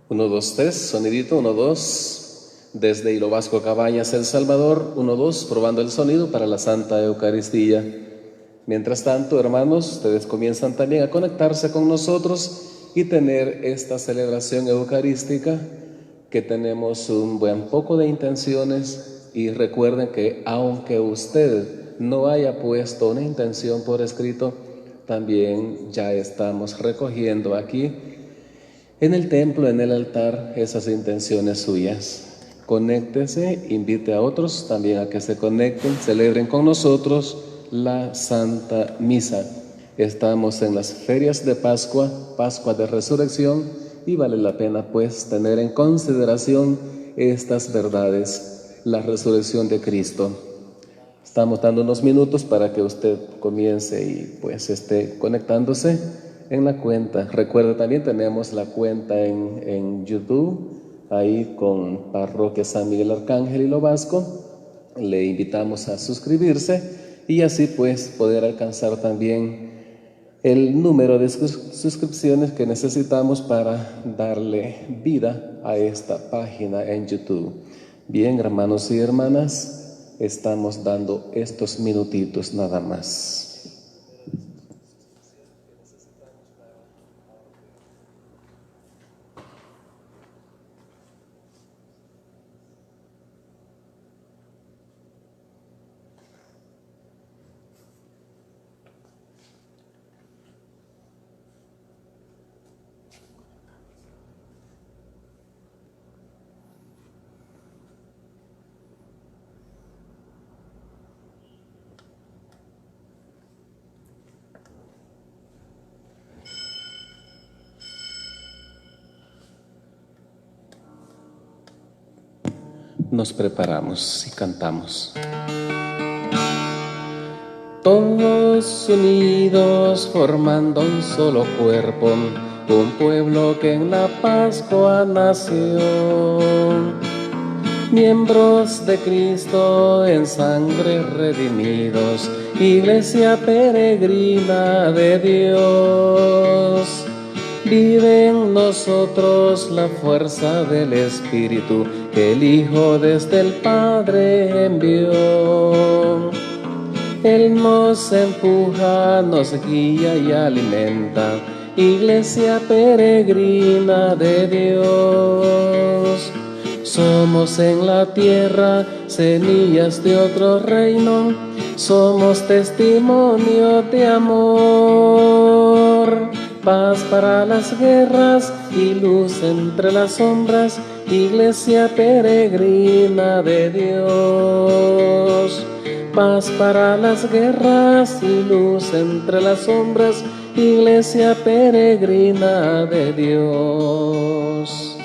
1, 2, 3, sonidito, 1, 2. Desde Hilo Vasco Cabañas, El Salvador, 1, 2, probando el sonido para la Santa Eucaristía. Mientras tanto, hermanos, ustedes comienzan también a conectarse con nosotros y tener esta celebración eucarística, que tenemos un buen poco de intenciones. Y recuerden que aunque usted no haya puesto una intención por escrito, también ya estamos recogiendo aquí en el templo, en el altar, esas intenciones suyas. Conéctese, invite a otros también a que se conecten, celebren con nosotros la Santa Misa. Estamos en las ferias de Pascua, Pascua de Resurrección, y vale la pena pues tener en consideración estas verdades, la resurrección de Cristo. Estamos dando unos minutos para que usted comience y pues esté conectándose en la cuenta. Recuerda, también tenemos la cuenta en YouTube, ahí con Parroquia San Miguel Arcángel Hilo Vasco. Le invitamos a suscribirse y así pues poder alcanzar también el número de suscripciones que necesitamos para darle vida a esta página en YouTube. Bien, hermanos y hermanas, estamos dando estos minutitos nada más. Nos preparamos y cantamos. Todos unidos formando un solo cuerpo, un pueblo que en la Pascua nació. Miembros de Cristo en sangre redimidos, iglesia peregrina de Dios. Vive en nosotros la fuerza del Espíritu que el Hijo desde el Padre envió. Él nos empuja, nos guía y alimenta, iglesia peregrina de Dios. Somos en la tierra semillas de otro reino, somos testimonio de amor. Paz para las guerras y luz entre las sombras, iglesia peregrina de Dios. Paz para las guerras y luz entre las sombras, iglesia peregrina de Dios.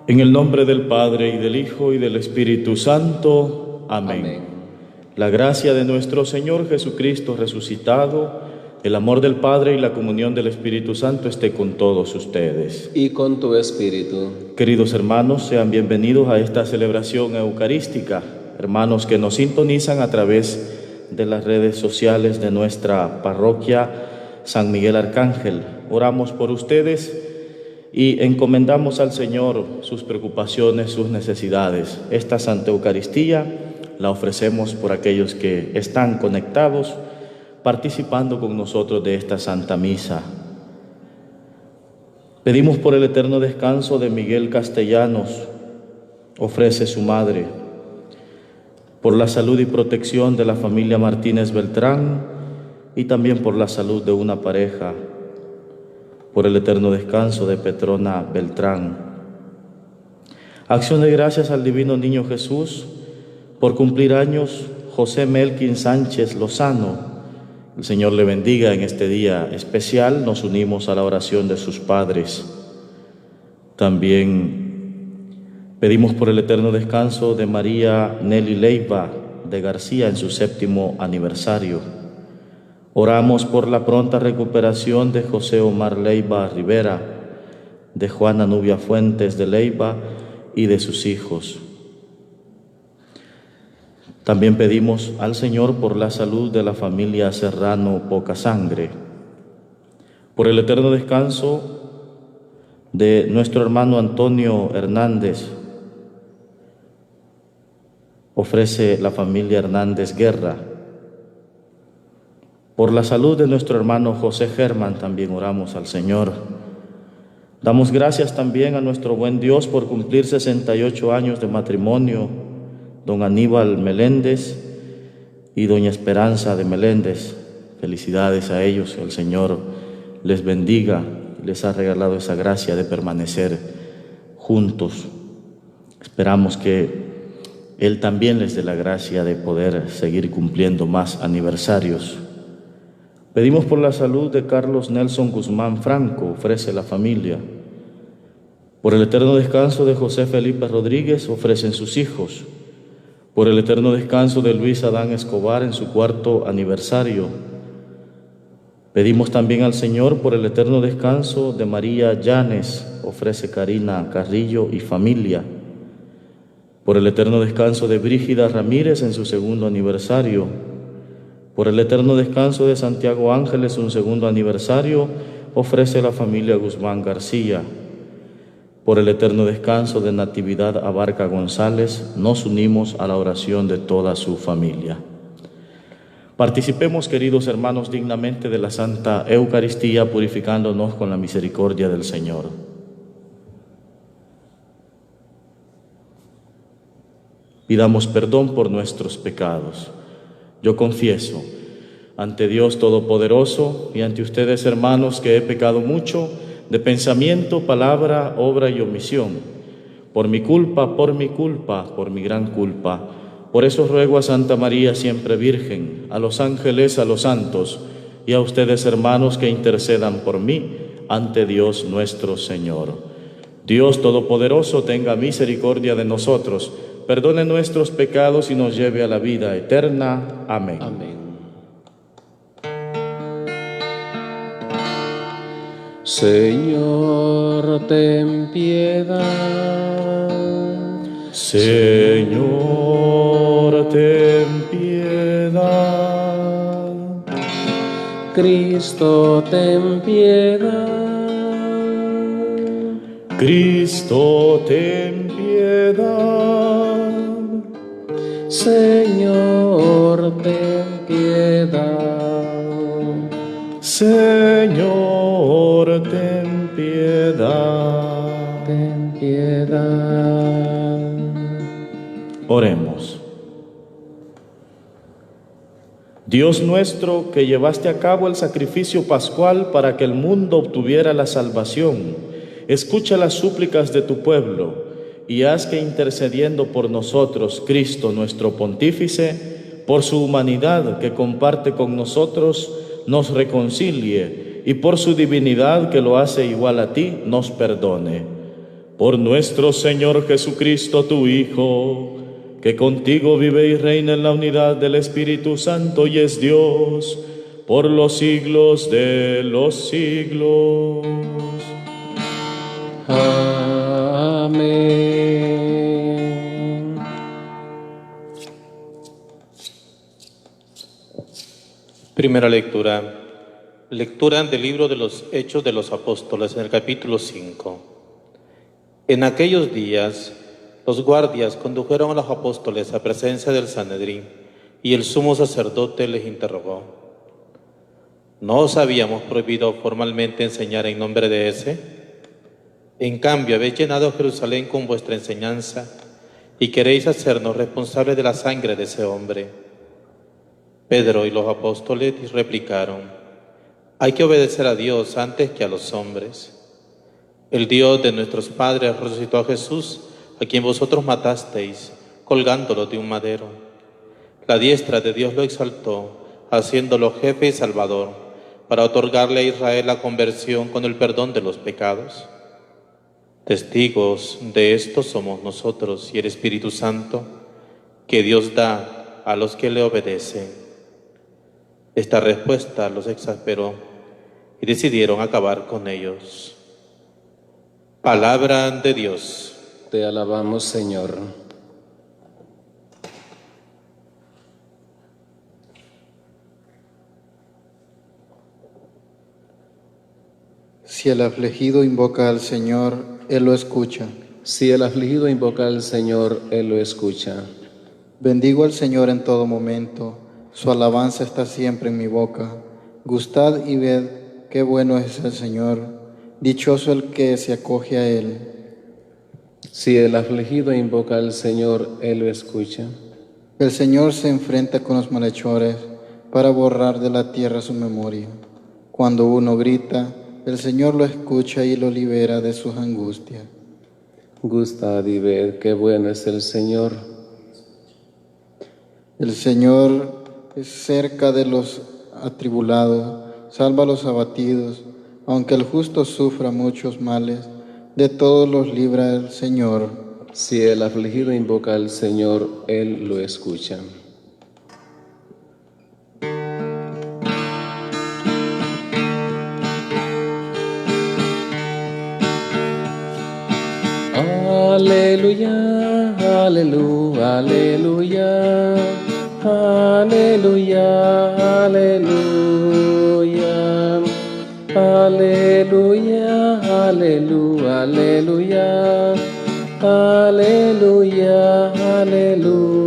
En el nombre del Padre, y del Hijo, y del Espíritu Santo. Amén. Amén. La gracia de nuestro Señor Jesucristo resucitado, el amor del Padre y la comunión del Espíritu Santo esté con todos ustedes. Y con tu espíritu. Queridos hermanos, sean bienvenidos a esta celebración eucarística. Hermanos que nos sintonizan a través de las redes sociales de nuestra parroquia San Miguel Arcángel. Oramos por ustedes y encomendamos al Señor sus preocupaciones, sus necesidades. Esta Santa Eucaristía la ofrecemos por aquellos que están conectados, participando con nosotros de esta Santa Misa. Pedimos por el eterno descanso de Miguel Castellanos, ofrece su madre, por la salud y protección de la familia Martínez Beltrán y también por la salud de una pareja, por el eterno descanso de Petrona Beltrán. Acción de gracias al Divino Niño Jesús, por cumplir años José Melkin Sánchez Lozano. El Señor le bendiga en este día especial. Nos unimos a la oración de sus padres. También pedimos por el eterno descanso de María Nelly Leiva de García en su 7º aniversario. Oramos por la pronta recuperación de José Omar Leiva Rivera, de Juana Nubia Fuentes de Leiva y de sus hijos. También pedimos al Señor por la salud de la familia Serrano Poca Sangre, por el eterno descanso de nuestro hermano Antonio Hernández, ofrece la familia Hernández Guerra. Por la salud de nuestro hermano José Germán también oramos al Señor. Damos gracias también a nuestro buen Dios por cumplir 68 años de matrimonio, don Aníbal Meléndez y doña Esperanza de Meléndez. Felicidades a ellos, el Señor les bendiga, les ha regalado esa gracia de permanecer juntos. Esperamos que Él también les dé la gracia de poder seguir cumpliendo más aniversarios. Pedimos por la salud de Carlos Nelson Guzmán Franco, ofrece la familia. Por el eterno descanso de José Felipe Rodríguez, ofrecen sus hijos. Por el eterno descanso de Luis Adán Escobar en su 4º aniversario. Pedimos también al Señor por el eterno descanso de María Llanes, ofrece Karina Carrillo y familia. Por el eterno descanso de Brígida Ramírez en su 2º aniversario. Por el eterno descanso de Santiago Ángeles, un 2º aniversario, ofrece la familia Guzmán García. Por el eterno descanso de Natividad Abarca González, nos unimos a la oración de toda su familia. Participemos, queridos hermanos, dignamente de la Santa Eucaristía, purificándonos con la misericordia del Señor. Pidamos perdón por nuestros pecados. Yo confieso ante Dios Todopoderoso y ante ustedes, hermanos, que he pecado mucho de pensamiento, palabra, obra y omisión, por mi culpa, por mi gran culpa. Por eso ruego a Santa María, siempre Virgen, a los ángeles, a los santos y a ustedes, hermanos, que intercedan por mí ante Dios nuestro Señor. Dios Todopoderoso tenga misericordia de nosotros, perdone nuestros pecados y nos lleve a la vida eterna. Amén. Amén. Señor, ten piedad. Señor, ten piedad. Cristo, ten piedad. Cristo, ten piedad. Señor, ten piedad. Señor, ten piedad. Ten piedad. Oremos. Dios nuestro, que llevaste a cabo el sacrificio pascual para que el mundo obtuviera la salvación, escucha las súplicas de tu pueblo y haz que, intercediendo por nosotros, Cristo nuestro Pontífice, por su humanidad que comparte con nosotros, nos reconcilie, y por su divinidad que lo hace igual a ti, nos perdone. Por nuestro Señor Jesucristo, tu Hijo, que contigo vive y reina en la unidad del Espíritu Santo y es Dios, por los siglos de los siglos. Amén. Primera lectura. Lectura del libro de los Hechos de los Apóstoles, en el capítulo 5. En aquellos días, los guardias condujeron a los apóstoles a presencia del Sanedrín, y el sumo sacerdote les interrogó: ¿No os habíamos prohibido formalmente enseñar en nombre de ese? En cambio, habéis llenado Jerusalén con vuestra enseñanza y queréis hacernos responsables de la sangre de ese hombre. Pedro y los apóstoles replicaron: hay que obedecer a Dios antes que a los hombres. El Dios de nuestros padres resucitó a Jesús, a quien vosotros matasteis, colgándolo de un madero. La diestra de Dios lo exaltó, haciéndolo jefe y salvador, para otorgarle a Israel la conversión con el perdón de los pecados. Testigos de esto somos nosotros y el Espíritu Santo, que Dios da a los que le obedecen. Esta respuesta los exasperó y decidieron acabar con ellos. Palabra de Dios. Te alabamos, Señor. Si el afligido invoca al Señor, Él lo escucha. Si el afligido invoca al Señor, Él lo escucha. Bendigo al Señor en todo momento, su alabanza está siempre en mi boca. Gustad y ved qué bueno es el Señor, dichoso el que se acoge a Él. Si el afligido invoca al Señor, Él lo escucha. El Señor se enfrenta con los malhechores para borrar de la tierra su memoria. Cuando uno grita, el Señor lo escucha y lo libera de sus angustias. Gustad y ved qué bueno es el Señor. El Señor es cerca de los atribulados, salva a los abatidos, aunque el justo sufra muchos males, de todos los libra el Señor. Si el afligido invoca al Señor, Él lo escucha. Aleluya, aleluya, aleluya, aleluya, aleluya, aleluya, aleluya, aleluya, aleluya, aleluya.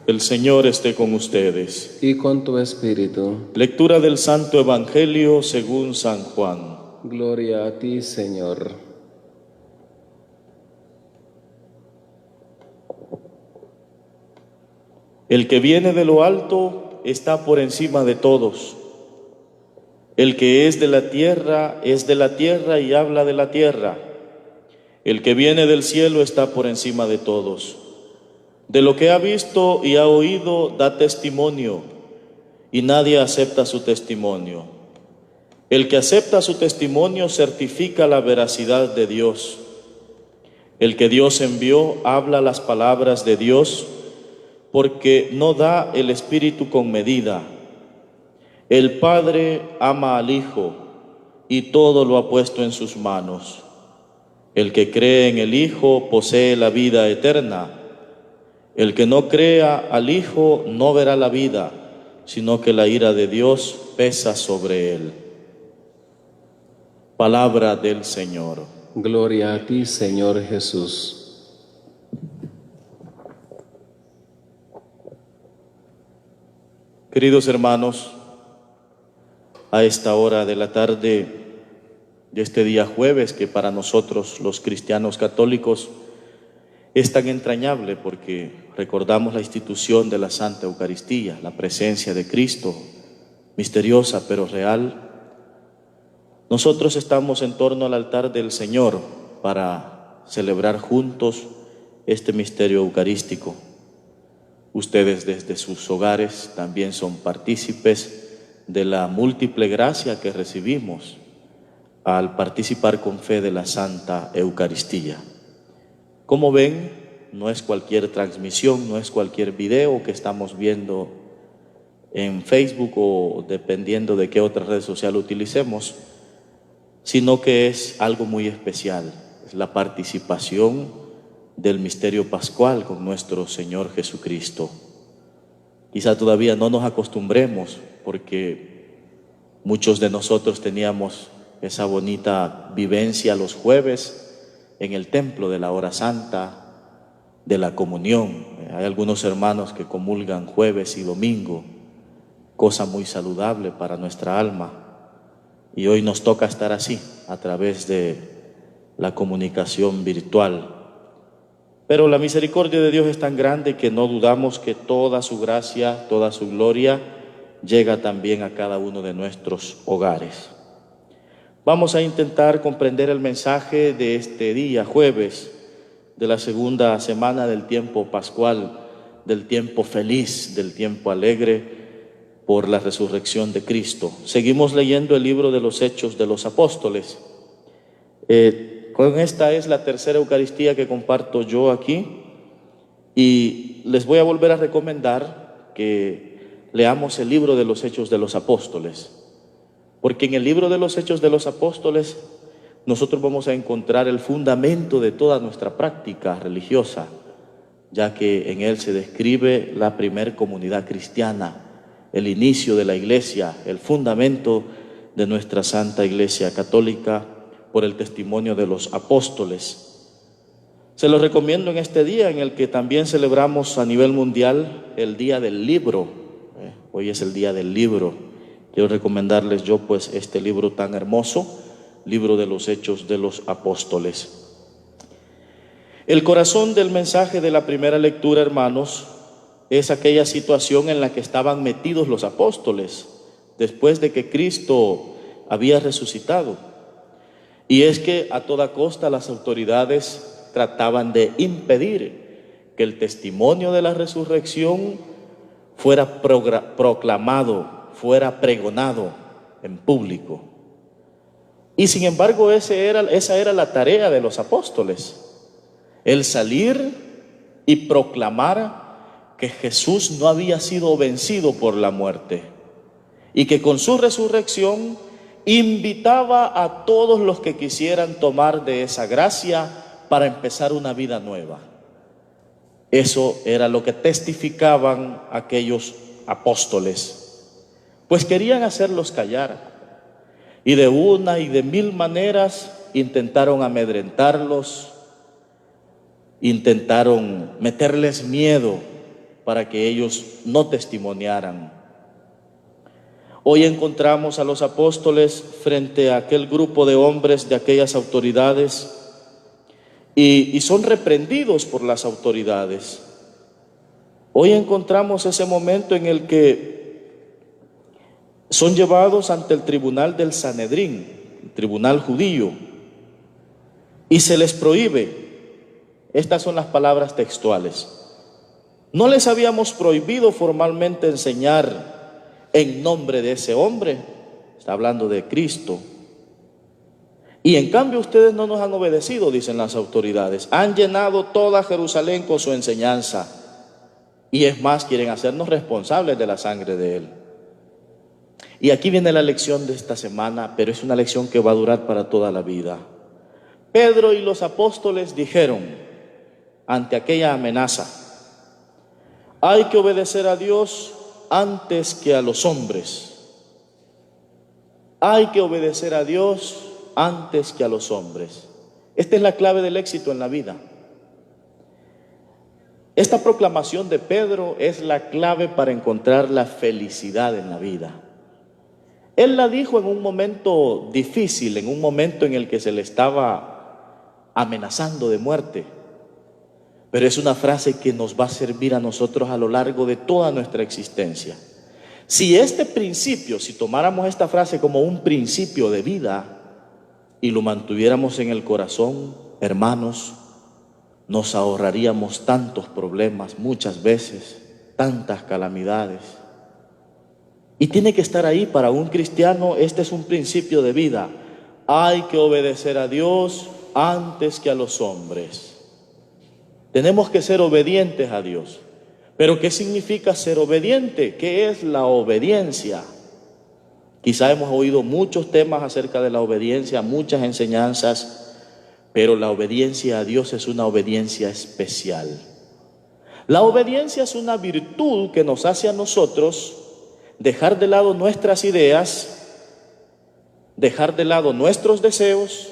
El Señor esté con ustedes. Y con tu espíritu. Lectura del Santo Evangelio según San Juan. Gloria a ti, Señor. El que viene de lo alto está por encima de todos. El que es de la tierra es de la tierra y habla de la tierra. El que viene del cielo está por encima de todos. De lo que ha visto y ha oído da testimonio, y nadie acepta su testimonio. El que acepta su testimonio certifica la veracidad de Dios. El que Dios envió habla las palabras de Dios, porque no da el Espíritu con medida. El Padre ama al Hijo, y todo lo ha puesto en sus manos. El que cree en el Hijo posee la vida eterna. El que no crea al Hijo no verá la vida, sino que la ira de Dios pesa sobre él. Palabra del Señor. Gloria a ti, Señor Jesús. Queridos hermanos, a esta hora de la tarde de este día jueves, que para nosotros los cristianos católicos es tan entrañable porque recordamos la institución de la Santa Eucaristía, la presencia de Cristo, misteriosa pero real. Nosotros estamos en torno al altar del Señor para celebrar juntos este misterio eucarístico. Ustedes desde sus hogares también son partícipes de la múltiple gracia que recibimos al participar con fe de la Santa Eucaristía. Como ven, no es cualquier transmisión, no es cualquier video que estamos viendo en Facebook o dependiendo de qué otra red social utilicemos, sino que es algo muy especial, es la participación del misterio pascual con nuestro Señor Jesucristo. Quizá todavía no nos acostumbremos porque muchos de nosotros teníamos esa bonita vivencia los jueves en el templo de la hora santa, de la comunión. Hay algunos hermanos que comulgan jueves y domingo, cosa muy saludable para nuestra alma. Y hoy nos toca estar así, a través de la comunicación virtual. Pero la misericordia de Dios es tan grande que no dudamos que toda su gracia, toda su gloria llega también a cada uno de nuestros hogares. Vamos a intentar comprender el mensaje de este día, jueves, de la segunda semana del tiempo pascual, del tiempo feliz, del tiempo alegre por la resurrección de Cristo. Seguimos leyendo el libro de los Hechos de los Apóstoles. Con esta es la tercera Eucaristía que comparto yo aquí y les voy a volver a recomendar que leamos el libro de los Hechos de los Apóstoles. Porque en el libro de los Hechos de los Apóstoles nosotros vamos a encontrar el fundamento de toda nuestra práctica religiosa, ya que en él se describe la primer comunidad cristiana, el inicio de la iglesia, el fundamento de nuestra Santa Iglesia Católica por el testimonio de los apóstoles. Se los recomiendo en este día en el que también celebramos a nivel mundial el Día del Libro. Hoy es el Día del Libro. Quiero recomendarles yo pues este libro tan hermoso, libro de los Hechos de los Apóstoles. El corazón del mensaje de la primera lectura, hermanos, es aquella situación en la que estaban metidos los apóstoles después de que Cristo había resucitado. Y es que a toda costa las autoridades trataban de impedir que el testimonio de la resurrección fuera proclamado, fuera pregonado en público. Y sin embargo esa era la tarea de los apóstoles, el salir y proclamar que Jesús no había sido vencido por la muerte y que con su resurrección invitaba a todos los que quisieran tomar de esa gracia para empezar una vida nueva. Eso era lo que testificaban aquellos apóstoles, pues querían hacerlos callar y de una y de mil maneras intentaron amedrentarlos, intentaron meterles miedo para que ellos no testimoniaran. Hoy encontramos a los apóstoles frente a aquel grupo de hombres de aquellas autoridades y son reprendidos por las autoridades. Hoy encontramos ese momento en el que son llevados ante el tribunal del Sanedrín, el tribunal judío, y se les prohíbe. Estas son las palabras textuales: no les habíamos prohibido formalmente enseñar en nombre de ese hombre, está hablando de Cristo, y en cambio ustedes no nos han obedecido, dicen las autoridades, han llenado toda Jerusalén con su enseñanza, y es más, quieren hacernos responsables de la sangre de él. Y aquí viene la lección de esta semana, pero es una lección que va a durar para toda la vida. Pedro y los apóstoles dijeron ante aquella amenaza: hay que obedecer a Dios antes que a los hombres. Hay que obedecer a Dios antes que a los hombres. Esta es la clave del éxito en la vida. Esta proclamación de Pedro es la clave para encontrar la felicidad en la vida. Él la dijo en un momento difícil, en un momento en el que se le estaba amenazando de muerte. Pero es una frase que nos va a servir a nosotros a lo largo de toda nuestra existencia. Si este principio, si tomáramos esta frase como un principio de vida y lo mantuviéramos en el corazón, hermanos, nos ahorraríamos tantos problemas, muchas veces, tantas calamidades. Y tiene que estar ahí para un cristiano. Este es un principio de vida. Hay que obedecer a Dios antes que a los hombres. Tenemos que ser obedientes a Dios. Pero ¿qué significa ser obediente? ¿Qué es la obediencia? Quizá hemos oído muchos temas acerca de la obediencia, muchas enseñanzas, pero la obediencia a Dios es una obediencia especial. La obediencia es una virtud que nos hace a nosotros dejar de lado nuestras ideas, dejar de lado nuestros deseos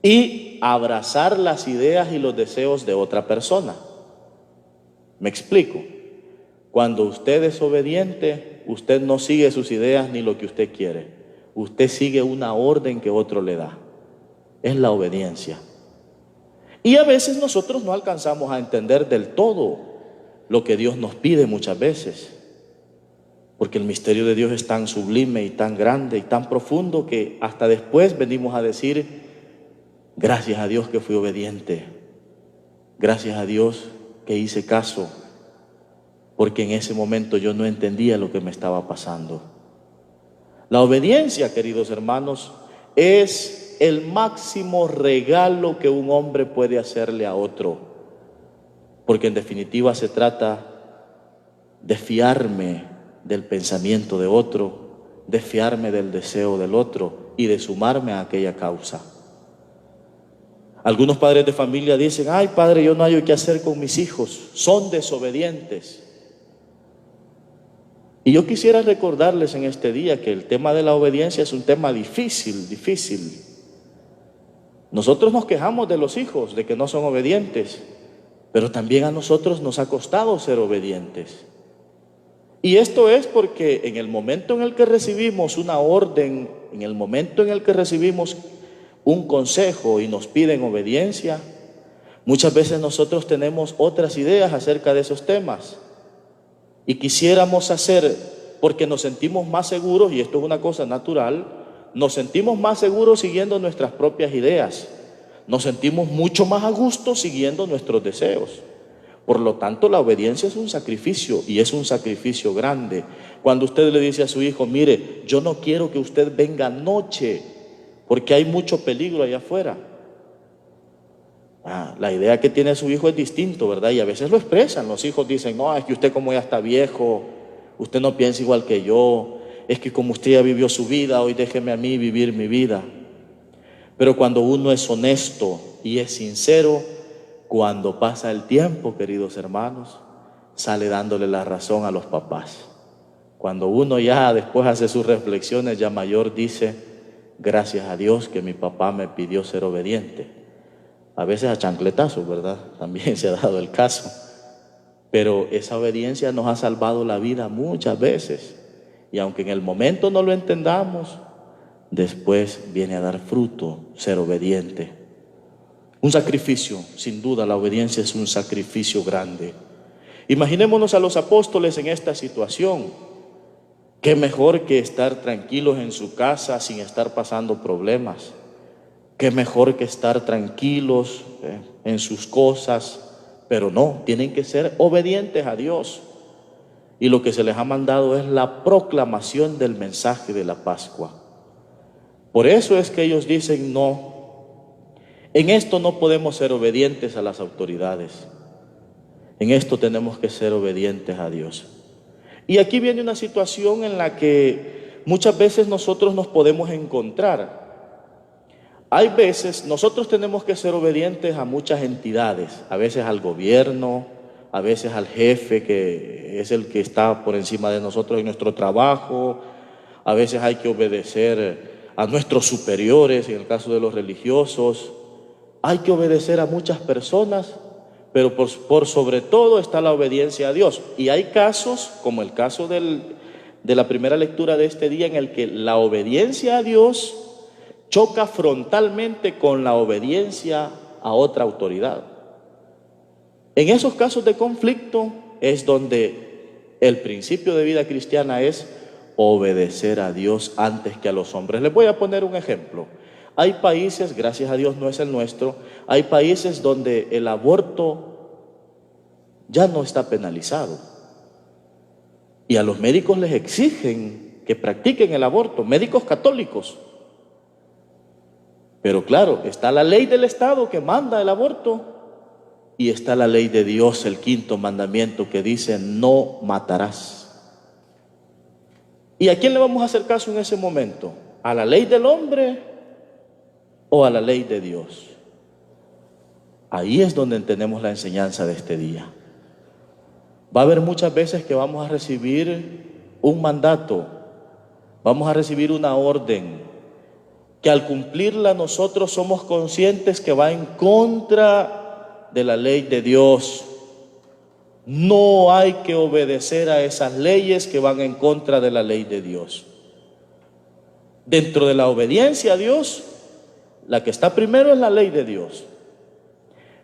y abrazar las ideas y los deseos de otra persona. Me explico. Cuando usted es obediente, usted no sigue sus ideas ni lo que usted quiere. Usted sigue una orden que otro le da. Es la obediencia. Y a veces nosotros no alcanzamos a entender del todo lo que Dios nos pide muchas veces. Porque el misterio de Dios es tan sublime y tan grande y tan profundo que hasta después venimos a decir: gracias a Dios que fui obediente. Gracias a Dios que hice caso. Porque en ese momento yo no entendía lo que me estaba pasando. La obediencia, queridos hermanos, es el máximo regalo que un hombre puede hacerle a otro. Porque en definitiva se trata de fiarme del pensamiento de otro, de fiarme del deseo del otro y de sumarme a aquella causa. Algunos padres de familia dicen: ay, padre, yo no hallo qué hacer con mis hijos, son desobedientes. Y yo quisiera recordarles en este día que el tema de la obediencia es un tema difícil. Nosotros nos quejamos de los hijos, de que no son obedientes, pero también a nosotros nos ha costado ser obedientes. Y esto es porque en el momento en el que recibimos una orden, en el momento en el que recibimos un consejo y nos piden obediencia, muchas veces nosotros tenemos otras ideas acerca de esos temas y quisiéramos hacer, porque nos sentimos más seguros, y esto es una cosa natural, nos sentimos más seguros siguiendo nuestras propias ideas, nos sentimos mucho más a gusto siguiendo nuestros deseos. Por lo tanto, la obediencia es un sacrificio, y es un sacrificio grande. Cuando usted le dice a su hijo: mire, yo no quiero que usted venga anoche porque hay mucho peligro allá afuera. La idea que tiene su hijo es distinto, ¿verdad? Y a veces lo expresan. Los hijos dicen: no, es que usted, como ya está viejo, usted no piensa igual que yo, es que como usted ya vivió su vida, hoy déjeme a mí vivir mi vida. Pero cuando uno es honesto y es sincero, cuando pasa el tiempo, queridos hermanos, sale dándole la razón a los papás. Cuando uno ya después hace sus reflexiones ya mayor, dice: gracias a Dios que mi papá me pidió ser obediente. A veces a chancletazos, ¿verdad? También se ha dado el caso. Pero esa obediencia nos ha salvado la vida muchas veces. Y aunque en el momento no lo entendamos, después viene a dar fruto ser obediente. Un sacrificio, sin duda la obediencia es un sacrificio grande. Imaginémonos a los apóstoles en esta situación. Qué mejor que estar tranquilos en su casa sin estar pasando problemas. Qué mejor que estar tranquilos en sus cosas, pero no, tienen que ser obedientes a Dios. Y lo que se les ha mandado es la proclamación del mensaje de la Pascua. Por eso es que ellos dicen: no, en esto no podemos ser obedientes a las autoridades. En esto tenemos que ser obedientes a Dios. Y aquí viene una situación en la que muchas veces nosotros nos podemos encontrar. Hay veces nosotros tenemos que ser obedientes a muchas entidades, a veces al gobierno, a veces al jefe, que es el que está por encima de nosotros en nuestro trabajo. A veces hay que obedecer a nuestros superiores, en el caso de los religiosos. Hay que obedecer a muchas personas, pero por sobre todo está la obediencia a Dios. Y hay casos, como el caso de la primera lectura de este día, en el que la obediencia a Dios choca frontalmente con la obediencia a otra autoridad. En esos casos de conflicto es donde el principio de vida cristiana es obedecer a Dios antes que a los hombres. Les voy a poner un ejemplo. Hay países, gracias a Dios no es el nuestro, hay países donde el aborto ya no está penalizado. Y a los médicos les exigen que practiquen el aborto, médicos católicos. Pero claro, está la ley del Estado que manda el aborto y está la ley de Dios, el quinto mandamiento, que dice: no matarás. ¿Y a quién le vamos a hacer caso en ese momento? ¿A la ley del hombre o a la ley de Dios? Ahí es donde entendemos la enseñanza de este día. Va a haber muchas veces que vamos a recibir un mandato, vamos a recibir una orden, que al cumplirla nosotros somos conscientes que va en contra de la ley de Dios. No hay que obedecer a esas leyes que van en contra de la ley de Dios. Dentro de la obediencia a Dios, la que está primero es la ley de Dios.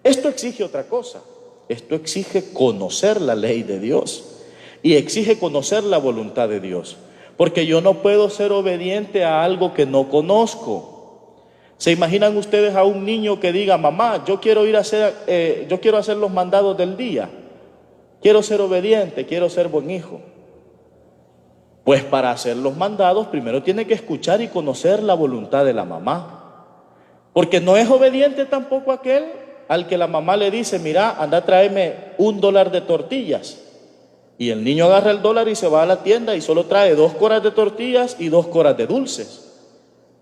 Esto exige otra cosa. Esto exige conocer la ley de Dios y exige conocer la voluntad de Dios. Porque yo no puedo ser obediente a algo que no conozco. ¿Se imaginan ustedes a un niño que diga: mamá, yo quiero hacer los mandados del día, quiero ser obediente, quiero ser buen hijo? Pues para hacer los mandados primero tiene que escuchar y conocer la voluntad de la mamá. Porque no es obediente tampoco aquel al que la mamá le dice: mira, anda a traerme $1 de tortillas. Y el niño agarra el dólar y se va a la tienda y solo trae 2 coras de tortillas y 2 coras de dulces.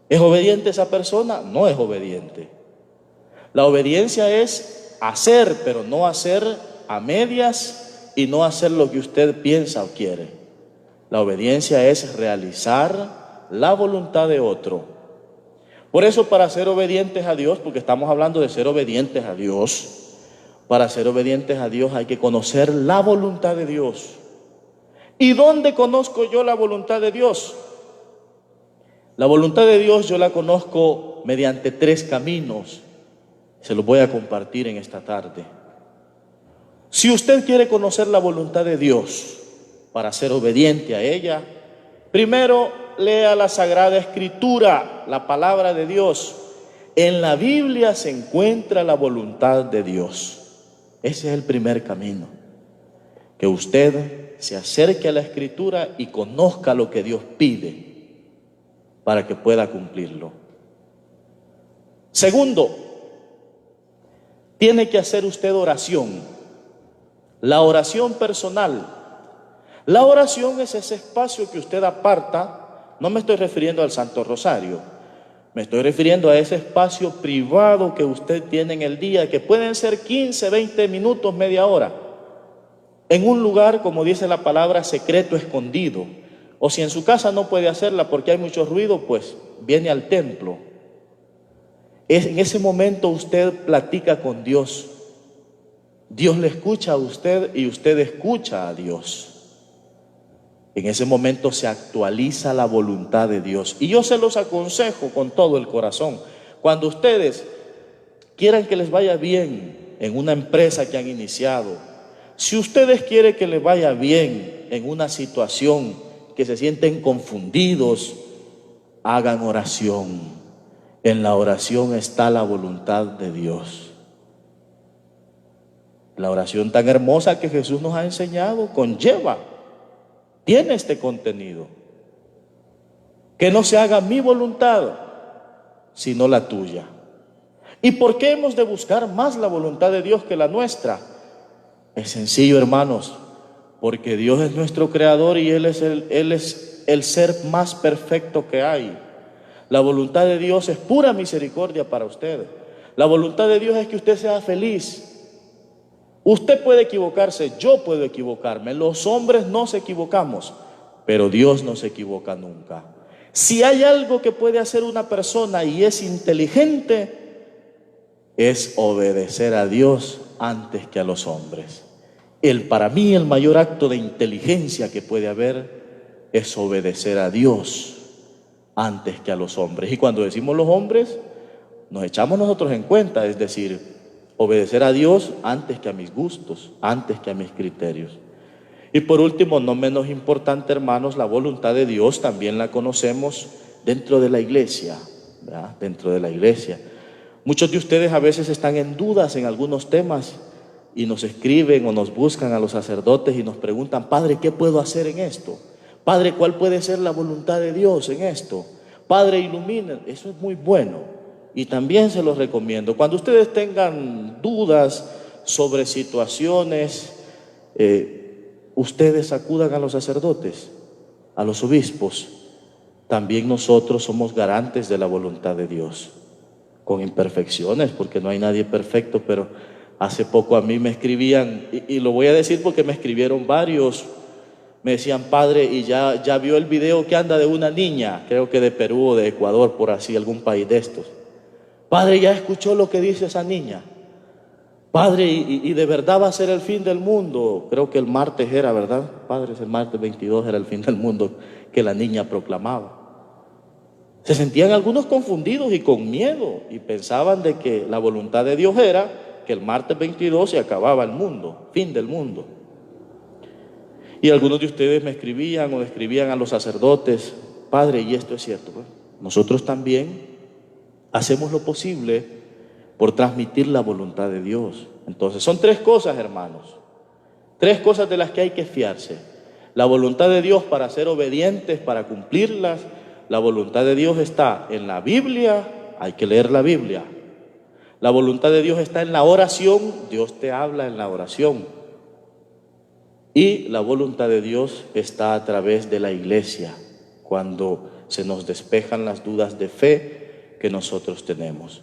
¿Es obediente esa persona? No es obediente. La obediencia es hacer, pero no hacer a medias y no hacer lo que usted piensa o quiere. La obediencia es realizar la voluntad de otro. Por eso, para ser obedientes a Dios, porque estamos hablando de ser obedientes a Dios, para ser obedientes a Dios hay que conocer la voluntad de Dios. ¿Y dónde conozco yo la voluntad de Dios? La voluntad de Dios yo la conozco mediante 3 caminos. Se los voy a compartir en esta tarde. Si usted quiere conocer la voluntad de Dios para ser obediente a ella, primero lea la Sagrada Escritura, la palabra de Dios. En la Biblia se encuentra la voluntad de Dios. Ese es el primer camino. Que usted se acerque a la Escritura y conozca lo que Dios pide para que pueda cumplirlo. Segundo, tiene que hacer usted oración. La oración personal. La oración es ese espacio que usted aparta. No me estoy refiriendo al Santo Rosario. Me estoy refiriendo a ese espacio privado que usted tiene en el día, que pueden ser 15, 20 minutos, media hora. En un lugar, como dice la palabra, secreto, escondido. O si en su casa no puede hacerla porque hay mucho ruido, pues viene al templo. En ese momento usted platica con Dios. Dios le escucha a usted y usted escucha a Dios. En ese momento se actualiza la voluntad de Dios. Y yo se los aconsejo con todo el corazón. Cuando ustedes quieran que les vaya bien en una empresa que han iniciado, si ustedes quieren que les vaya bien en una situación que se sienten confundidos, hagan oración. En la oración está la voluntad de Dios. La oración tan hermosa que Jesús nos ha enseñado tiene este contenido. Que no se haga mi voluntad, sino la tuya. ¿Y por qué hemos de buscar más la voluntad de Dios que la nuestra? Es sencillo, hermanos, porque Dios es nuestro creador y Él es el ser más perfecto que hay. La voluntad de Dios es pura misericordia para usted. La voluntad de Dios es que usted sea feliz. Usted puede equivocarse, yo puedo equivocarme. Los hombres nos equivocamos, pero Dios no se equivoca nunca. Si hay algo que puede hacer una persona y es inteligente, es obedecer a Dios antes que a los hombres. Para mí el mayor acto de inteligencia que puede haber es obedecer a Dios antes que a los hombres. Y cuando decimos los hombres, nos echamos nosotros en cuenta, es decir, obedecer a Dios antes que a mis gustos, antes que a mis criterios. Y por último, no menos importante, hermanos, la voluntad de Dios también la conocemos dentro de la iglesia, ¿verdad? Dentro de la iglesia. Muchos de ustedes a veces están en dudas en algunos temas y nos escriben o nos buscan a los sacerdotes y nos preguntan: Padre, ¿qué puedo hacer en esto? Padre, ¿cuál puede ser la voluntad de Dios en esto? Padre, ilumina. Eso es muy bueno y también se los recomiendo. Cuando ustedes tengan dudas sobre situaciones, ustedes acudan a los sacerdotes, a los obispos. También nosotros somos garantes de la voluntad de Dios, con imperfecciones, porque no hay nadie perfecto, pero hace poco a mí me escribían, y lo voy a decir porque me escribieron varios, me decían: Padre, y ya vio el video que anda de una niña, creo que de Perú o de Ecuador, por así, algún país de estos. Padre, ya escuchó lo que dice esa niña. Padre, y de verdad va a ser el fin del mundo. Creo que el martes era, ¿verdad? Padre, el martes 22 era el fin del mundo que la niña proclamaba. Se sentían algunos confundidos y con miedo y pensaban de que la voluntad de Dios era que el martes 22 se acababa el mundo, fin del mundo. Y algunos de ustedes me escribían o escribían a los sacerdotes: Padre, y esto es cierto. Bueno, nosotros también hacemos lo posible por transmitir la voluntad de Dios. Entonces son 3 cosas, hermanos, 3 cosas de las que hay que fiarse: la voluntad de Dios para ser obedientes, para cumplirlas. La voluntad de Dios está en la Biblia, hay que leer la Biblia. La voluntad de Dios está en la oración, Dios te habla en la oración. Y la voluntad de Dios está a través de la iglesia, cuando se nos despejan las dudas de fe que nosotros tenemos.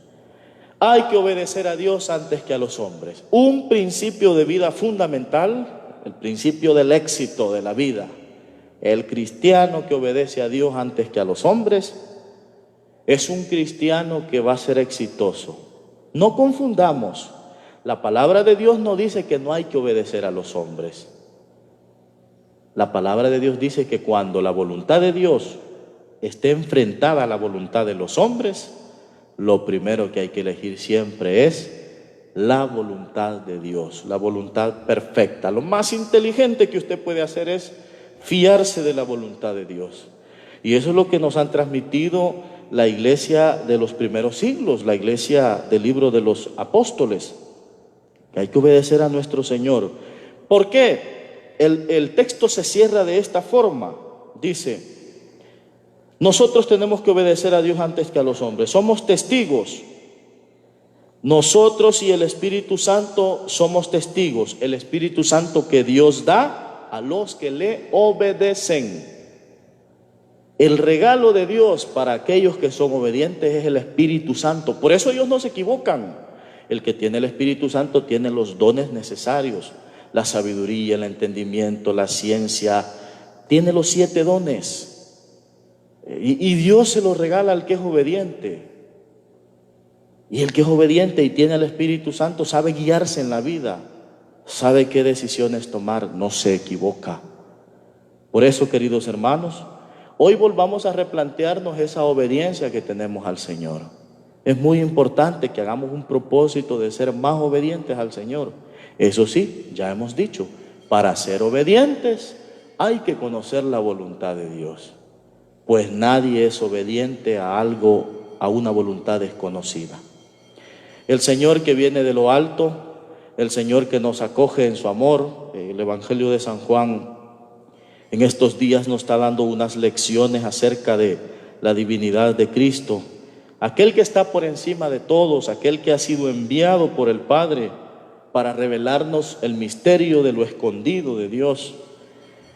Hay que obedecer a Dios antes que a los hombres. Un principio de vida fundamental, el principio del éxito de la vida. El cristiano que obedece a Dios antes que a los hombres es un cristiano que va a ser exitoso. No confundamos. La palabra de Dios no dice que no hay que obedecer a los hombres. La palabra de Dios dice que cuando la voluntad de Dios esté enfrentada a la voluntad de los hombres, lo primero que hay que elegir siempre es la voluntad de Dios, la voluntad perfecta. Lo más inteligente que usted puede hacer es fiarse de la voluntad de Dios. Y eso es lo que nos han transmitido la iglesia de los primeros siglos, la iglesia del libro de los apóstoles, que hay que obedecer a nuestro Señor. ¿Por qué? El texto se cierra de esta forma. Dice: nosotros tenemos que obedecer a Dios antes que a los hombres. Somos testigos. Nosotros y el Espíritu Santo somos testigos. El Espíritu Santo que Dios da a los que le obedecen. El regalo de Dios para aquellos que son obedientes es el Espíritu Santo. Por eso ellos no se equivocan. El que tiene el Espíritu Santo tiene los dones necesarios. La sabiduría, el entendimiento, la ciencia. Tiene los 7 dones. Y Dios se los regala al que es obediente. Y el que es obediente y tiene el Espíritu Santo sabe guiarse en la vida, sabe qué decisiones tomar, no se equivoca. Por eso, queridos hermanos, hoy volvamos a replantearnos esa obediencia que tenemos al Señor. Es muy importante que hagamos un propósito de ser más obedientes al Señor. Eso sí, ya hemos dicho, para ser obedientes hay que conocer la voluntad de Dios. Pues nadie es obediente a algo, a una voluntad desconocida. El Señor que viene de lo alto, el Señor que nos acoge en su amor, el Evangelio de San Juan en estos días nos está dando unas lecciones acerca de la divinidad de Cristo. Aquel que está por encima de todos, aquel que ha sido enviado por el Padre para revelarnos el misterio de lo escondido de Dios.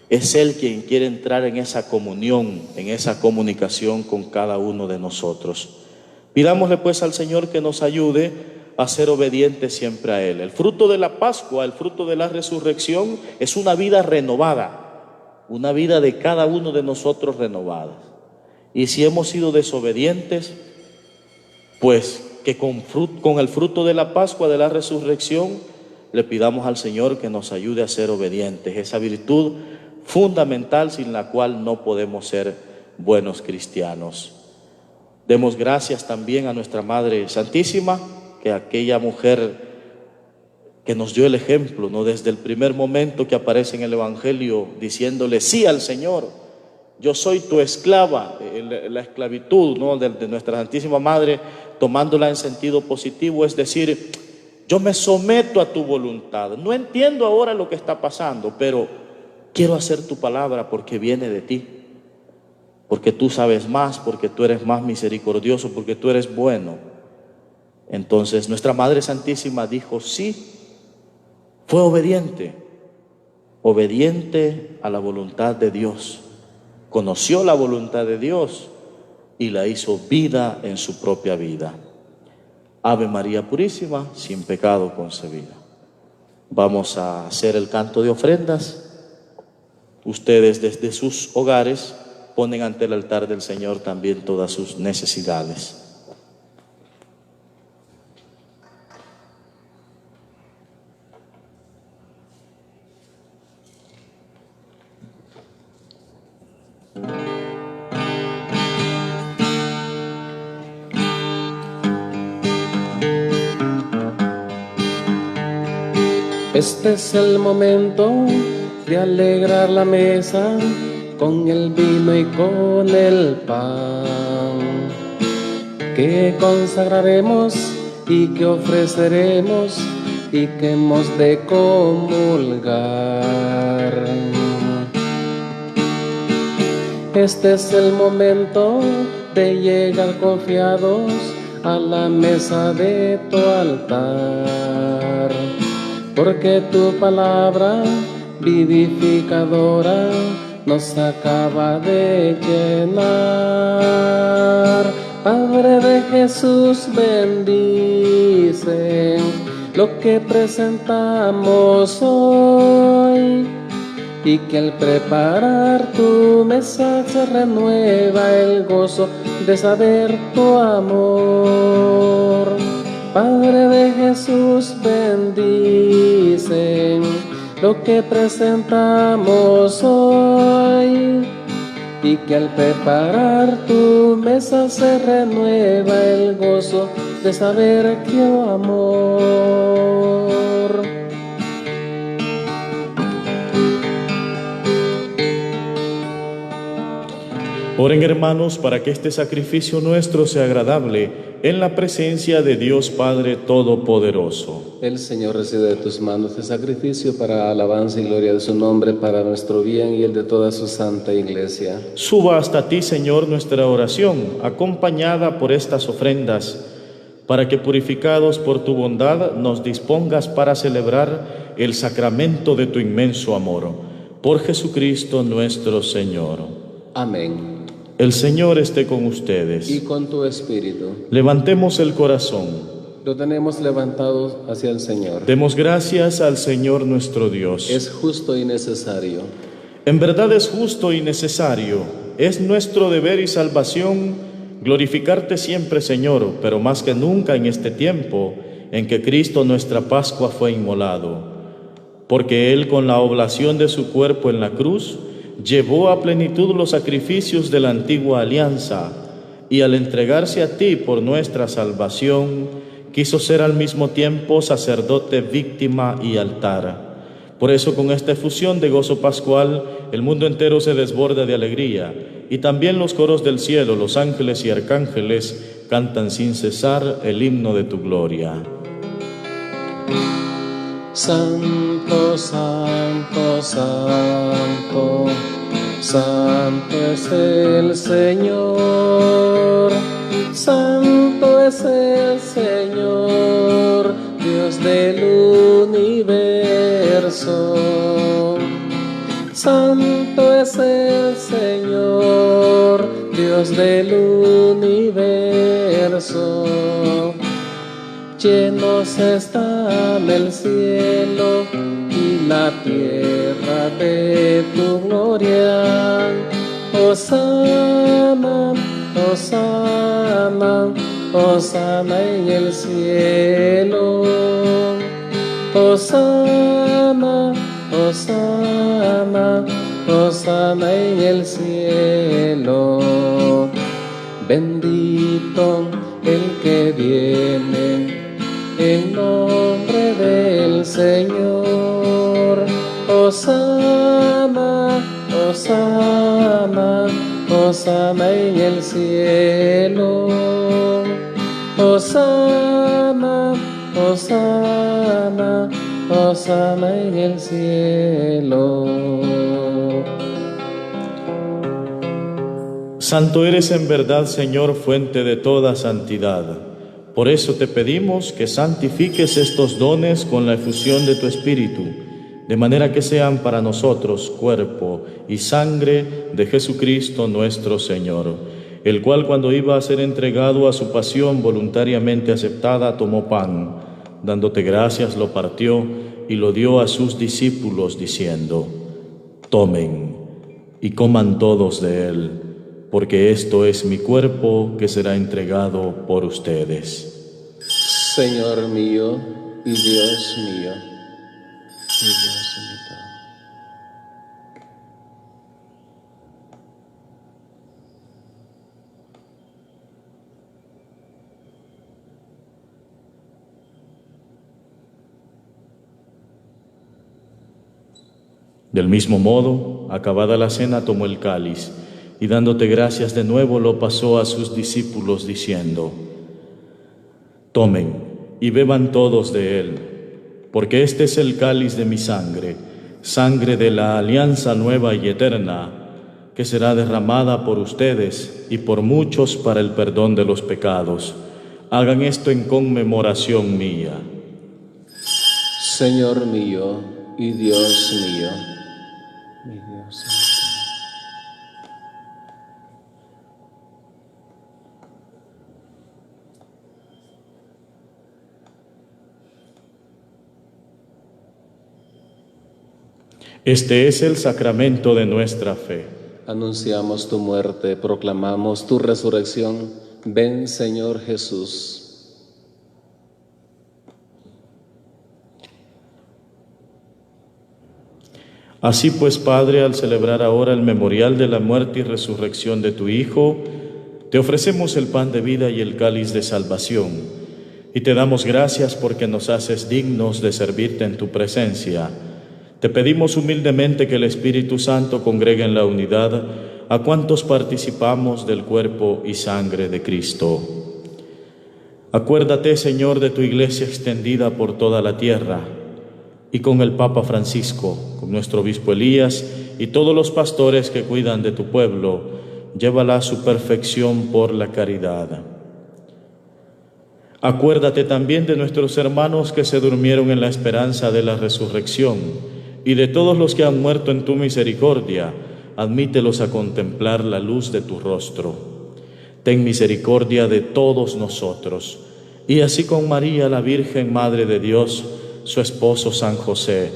Es Él quien quiere entrar en esa comunión, en esa comunicación con cada uno de nosotros. Pidámosle pues al Señor que nos ayude a ser obedientes siempre a Él. El fruto de la Pascua, el fruto de la resurrección es una vida renovada, una vida de cada uno de nosotros renovada. Y si hemos sido desobedientes, pues que con el fruto de la Pascua, de la resurrección, le pidamos al Señor que nos ayude a ser obedientes, esa virtud fundamental sin la cual no podemos ser buenos cristianos. Demos gracias también a nuestra Madre Santísima, que aquella mujer que nos dio el ejemplo, ¿no? Desde el primer momento que aparece en el Evangelio diciéndole sí al Señor, yo soy tu esclava, la esclavitud, ¿no? de nuestra Santísima Madre, tomándola en sentido positivo, es decir, yo me someto a tu voluntad, no entiendo ahora lo que está pasando, pero quiero hacer tu palabra porque viene de ti, porque tú sabes más, porque tú eres más misericordioso, porque tú eres bueno. Entonces nuestra Madre Santísima dijo sí, fue obediente a la voluntad de Dios, conoció la voluntad de Dios y la hizo vida en su propia vida. Ave María Purísima, sin pecado concebida. Vamos a hacer el canto de ofrendas. Ustedes desde sus hogares ponen ante el altar del Señor también todas sus necesidades. Este es el momento de alegrar la mesa con el vino y con el pan, que consagraremos y que ofreceremos y que hemos de comulgar. Este es el momento de llegar confiados a la mesa de tu altar, porque tu palabra vivificadora nos acaba de llenar. Padre de Jesús, bendice lo que presentamos hoy, y que al preparar tu mesa se renueva el gozo de saber tu amor. Padre de Jesús, bendice lo que presentamos hoy, y que al preparar tu mesa se renueva el gozo de saber que amor. Oren, hermanos, para que este sacrificio nuestro sea agradable en la presencia de Dios Padre Todopoderoso. El Señor recibe de tus manos este sacrificio para alabanza y gloria de su nombre, para nuestro bien y el de toda su santa Iglesia. Suba hasta ti, Señor, nuestra oración, acompañada por estas ofrendas, para que, purificados por tu bondad, nos dispongas para celebrar el sacramento de tu inmenso amor. Por Jesucristo nuestro Señor. Amén. El Señor esté con ustedes. Y con tu espíritu. Levantemos el corazón. Lo tenemos levantado hacia el Señor. Demos gracias al Señor nuestro Dios. Es justo y necesario. En verdad es justo y necesario. Es nuestro deber y salvación glorificarte siempre, Señor, pero más que nunca en este tiempo en que Cristo nuestra Pascua fue inmolado. Porque Él, con la oblación de su cuerpo en la cruz, llevó a plenitud los sacrificios de la antigua alianza, y al entregarse a ti por nuestra salvación, quiso ser al mismo tiempo sacerdote, víctima y altar. Por eso, con esta efusión de gozo pascual, el mundo entero se desborda de alegría, y también los coros del cielo, los ángeles y arcángeles, cantan sin cesar el himno de tu gloria. Santo, santo, santo, santo es el Señor. Santo es el Señor, Dios del universo. Santo es el Señor, Dios del universo. Llenos están el cielo y la tierra de tu gloria. Hosana, hosana, hosana en el cielo. Hosana, hosana, hosana en el cielo. Bendito el que viene en nombre del Señor. Hosana, hosana, hosana en el cielo. Hosana, hosana, hosana en el cielo. Santo eres en verdad, Señor, fuente de toda santidad. Por eso te pedimos que santifiques estos dones con la efusión de tu Espíritu, de manera que sean para nosotros cuerpo y sangre de Jesucristo nuestro Señor, el cual, cuando iba a ser entregado a su pasión voluntariamente aceptada, tomó pan, dándote gracias, lo partió y lo dio a sus discípulos, diciendo: tomen y coman todos de él, porque esto es mi cuerpo que será entregado por ustedes. Señor mío y Dios mío, y Dios mío. Del mismo modo, acabada la cena, tomó el cáliz, y dándote gracias de nuevo, lo pasó a sus discípulos, diciendo: tomen y beban todos de él, porque este es el cáliz de mi sangre, sangre de la alianza nueva y eterna, que será derramada por ustedes y por muchos para el perdón de los pecados. Hagan esto en conmemoración mía. Señor mío y Dios mío, mi Dios mío. Este es el sacramento de nuestra fe. Anunciamos tu muerte, proclamamos tu resurrección. Ven, Señor Jesús. Así pues, Padre, al celebrar ahora el memorial de la muerte y resurrección de tu Hijo, te ofrecemos el pan de vida y el cáliz de salvación, y te damos gracias porque nos haces dignos de servirte en tu presencia. Te pedimos humildemente que el Espíritu Santo congregue en la unidad a cuantos participamos del cuerpo y sangre de Cristo. Acuérdate, Señor, de tu Iglesia extendida por toda la tierra, y con el Papa Francisco, con nuestro obispo Elías y todos los pastores que cuidan de tu pueblo, llévala a su perfección por la caridad. Acuérdate también de nuestros hermanos que se durmieron en la esperanza de la resurrección, y de todos los que han muerto en tu misericordia, admítelos a contemplar la luz de tu rostro. Ten misericordia de todos nosotros, y así con María, la Virgen Madre de Dios, su esposo San José,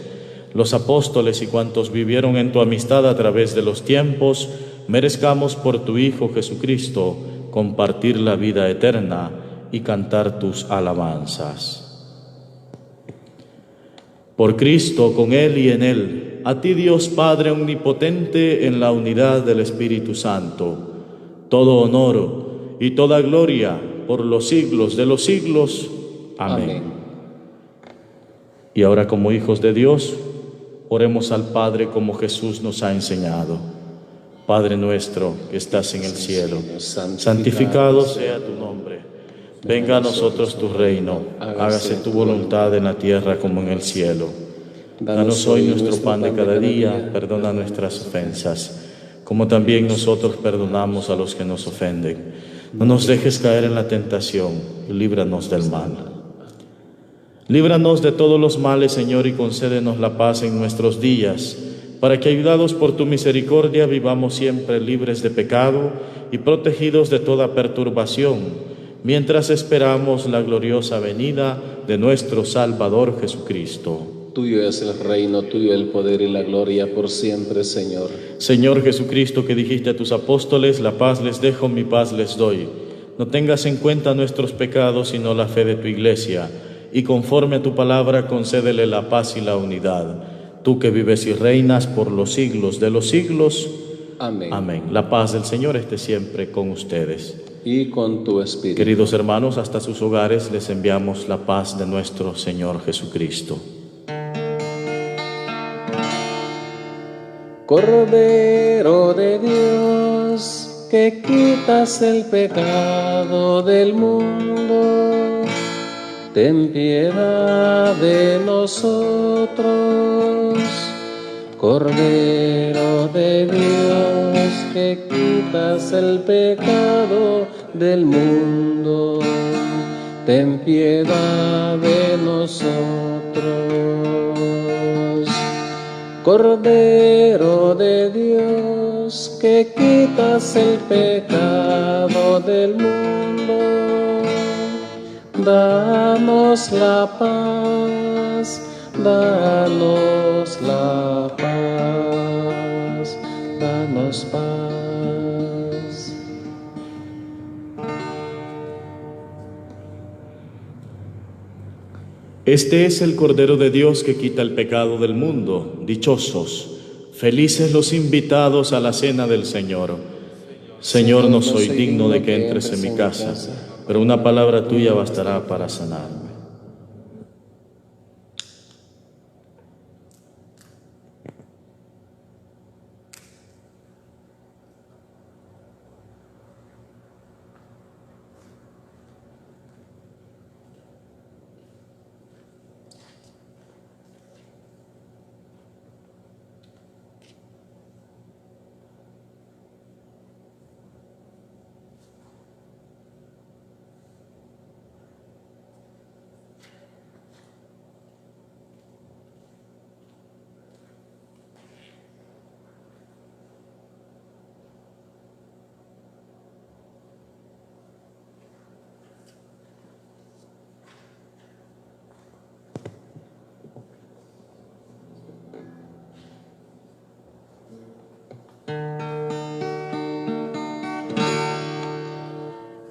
los apóstoles y cuantos vivieron en tu amistad a través de los tiempos, merezcamos por tu Hijo Jesucristo compartir la vida eterna y cantar tus alabanzas. Por Cristo, con Él y en Él, a ti Dios Padre omnipotente, en la unidad del Espíritu Santo, todo honor y toda gloria por los siglos de los siglos. Amén. Y ahora, como hijos de Dios, oremos al Padre como Jesús nos ha enseñado. Padre nuestro que estás en el cielo, santificado sea tu nombre. Venga a nosotros tu reino, hágase tu voluntad en la tierra como en el cielo. Danos hoy nuestro pan de cada día, perdona nuestras ofensas, como también nosotros perdonamos a los que nos ofenden. No nos dejes caer en la tentación y líbranos del mal. Líbranos de todos los males, Señor, y concédenos la paz en nuestros días, para que, ayudados por tu misericordia, vivamos siempre libres de pecado y protegidos de toda perturbación, mientras esperamos la gloriosa venida de nuestro Salvador Jesucristo. Tuyo es el reino, tuyo el poder y la gloria por siempre, Señor. Señor Jesucristo, que dijiste a tus apóstoles, la paz les dejo, mi paz les doy. No tengas en cuenta nuestros pecados, sino la fe de tu Iglesia, y conforme a tu palabra concédele la paz y la unidad. Tú que vives y reinas por los siglos de los siglos. Amén. Amén. La paz del Señor esté siempre con ustedes. Y con tu espíritu. Queridos hermanos, hasta sus hogares les enviamos la paz de nuestro Señor Jesucristo. Cordero de Dios, que quitas el pecado del mundo, ten piedad de nosotros. Cordero de Dios, que quitas el pecado del mundo, ten piedad de nosotros. Cordero de Dios, que quitas el pecado del mundo, danos la paz, danos la paz, danos paz. Este es el Cordero de Dios que quita el pecado del mundo. Dichosos, felices los invitados a la cena del Señor. Señor, no soy digno de que entres en mi casa, pero una palabra tuya bastará para sanarme.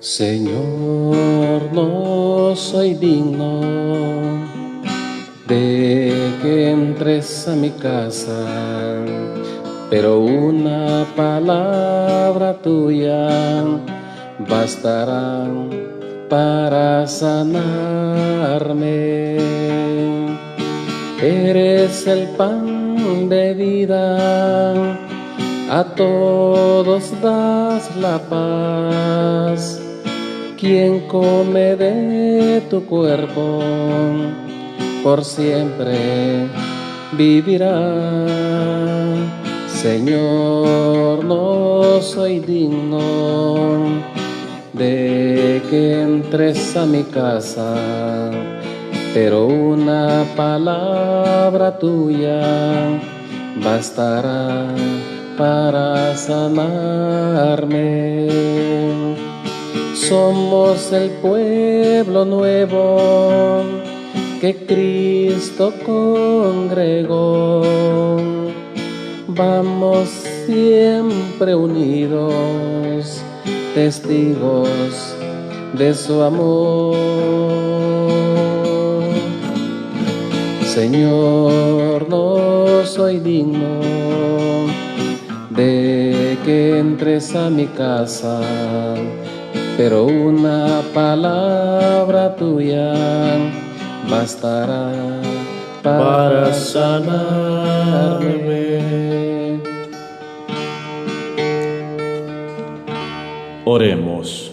Señor, no soy digno de que entres a mi casa, pero una palabra tuya bastará para sanarme. Eres el pan de vida, a todos das la paz. Quien come de tu cuerpo, por siempre vivirá. Señor, no soy digno de que entres a mi casa, pero una palabra tuya bastará para sanarme. Somos el pueblo nuevo que Cristo congregó. Vamos siempre unidos, testigos de su amor. Señor, no soy digno de que entres a mi casa, pero una palabra tuya bastará para sanarme. Oremos.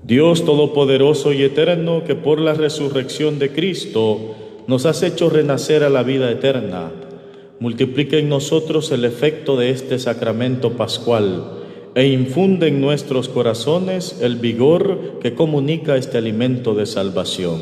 Dios Todopoderoso y Eterno, que por la resurrección de Cristo nos has hecho renacer a la vida eterna, multiplica en nosotros el efecto de este sacramento pascual e infunde en nuestros corazones el vigor que comunica este alimento de salvación.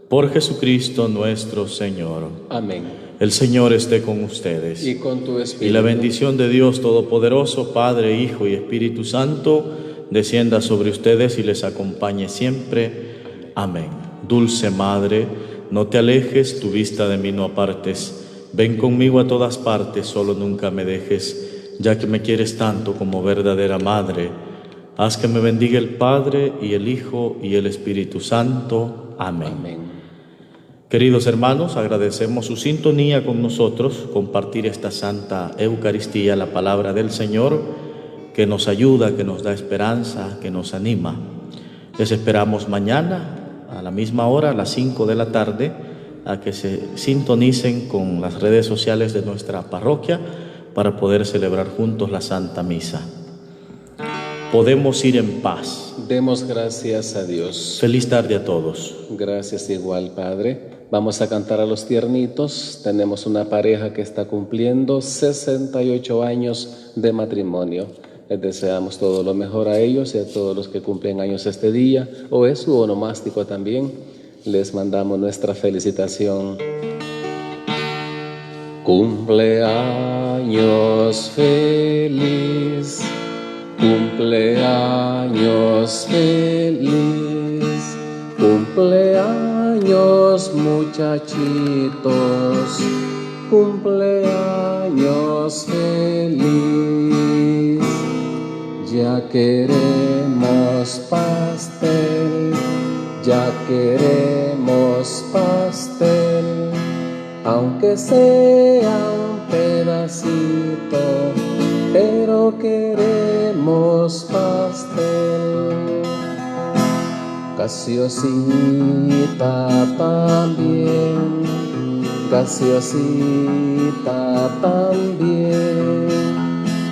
Por Jesucristo nuestro Señor. Amén. El Señor esté con ustedes. Y con tu espíritu. Y la bendición de Dios Todopoderoso, Padre, Hijo y Espíritu Santo, descienda sobre ustedes y les acompañe siempre. Amén. Dulce Madre, no te alejes, tu vista de mí no apartes. Ven conmigo a todas partes, solo nunca me dejes. Ya que me quieres tanto como verdadera Madre, haz que me bendiga el Padre y el Hijo y el Espíritu Santo. Amén. Amén. Queridos hermanos, agradecemos su sintonía con nosotros, compartir esta Santa Eucaristía, la palabra del Señor, que nos ayuda, que nos da esperanza, que nos anima. Les esperamos mañana a la misma hora, a las 5 de la tarde, a que se sintonicen con las redes sociales de nuestra parroquia para poder celebrar juntos la Santa Misa. Podemos ir en paz. Demos gracias a Dios. Feliz tarde a todos. Gracias igual, Padre. Vamos a cantar a los tiernitos. Tenemos una pareja que está cumpliendo 68 años de matrimonio. Les deseamos todo lo mejor a ellos y a todos los que cumplen años este día, o es su onomástico también. Les mandamos nuestra felicitación. Cumpleaños feliz, cumpleaños feliz, cumpleaños muchachitos, cumpleaños feliz. Ya queremos pastel, ya queremos pastel, aunque sea un pedacito, pero queremos pastel. Gaseosita también, gaseosita también,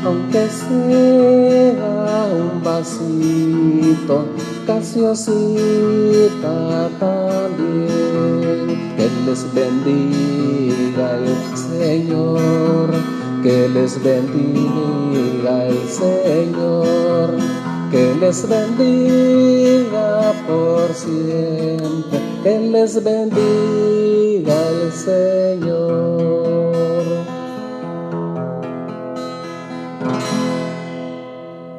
aunque sea un vasito, gaseosita también. Que les bendiga el Señor, que les bendiga el Señor, que les bendiga por siempre, que les bendiga el Señor.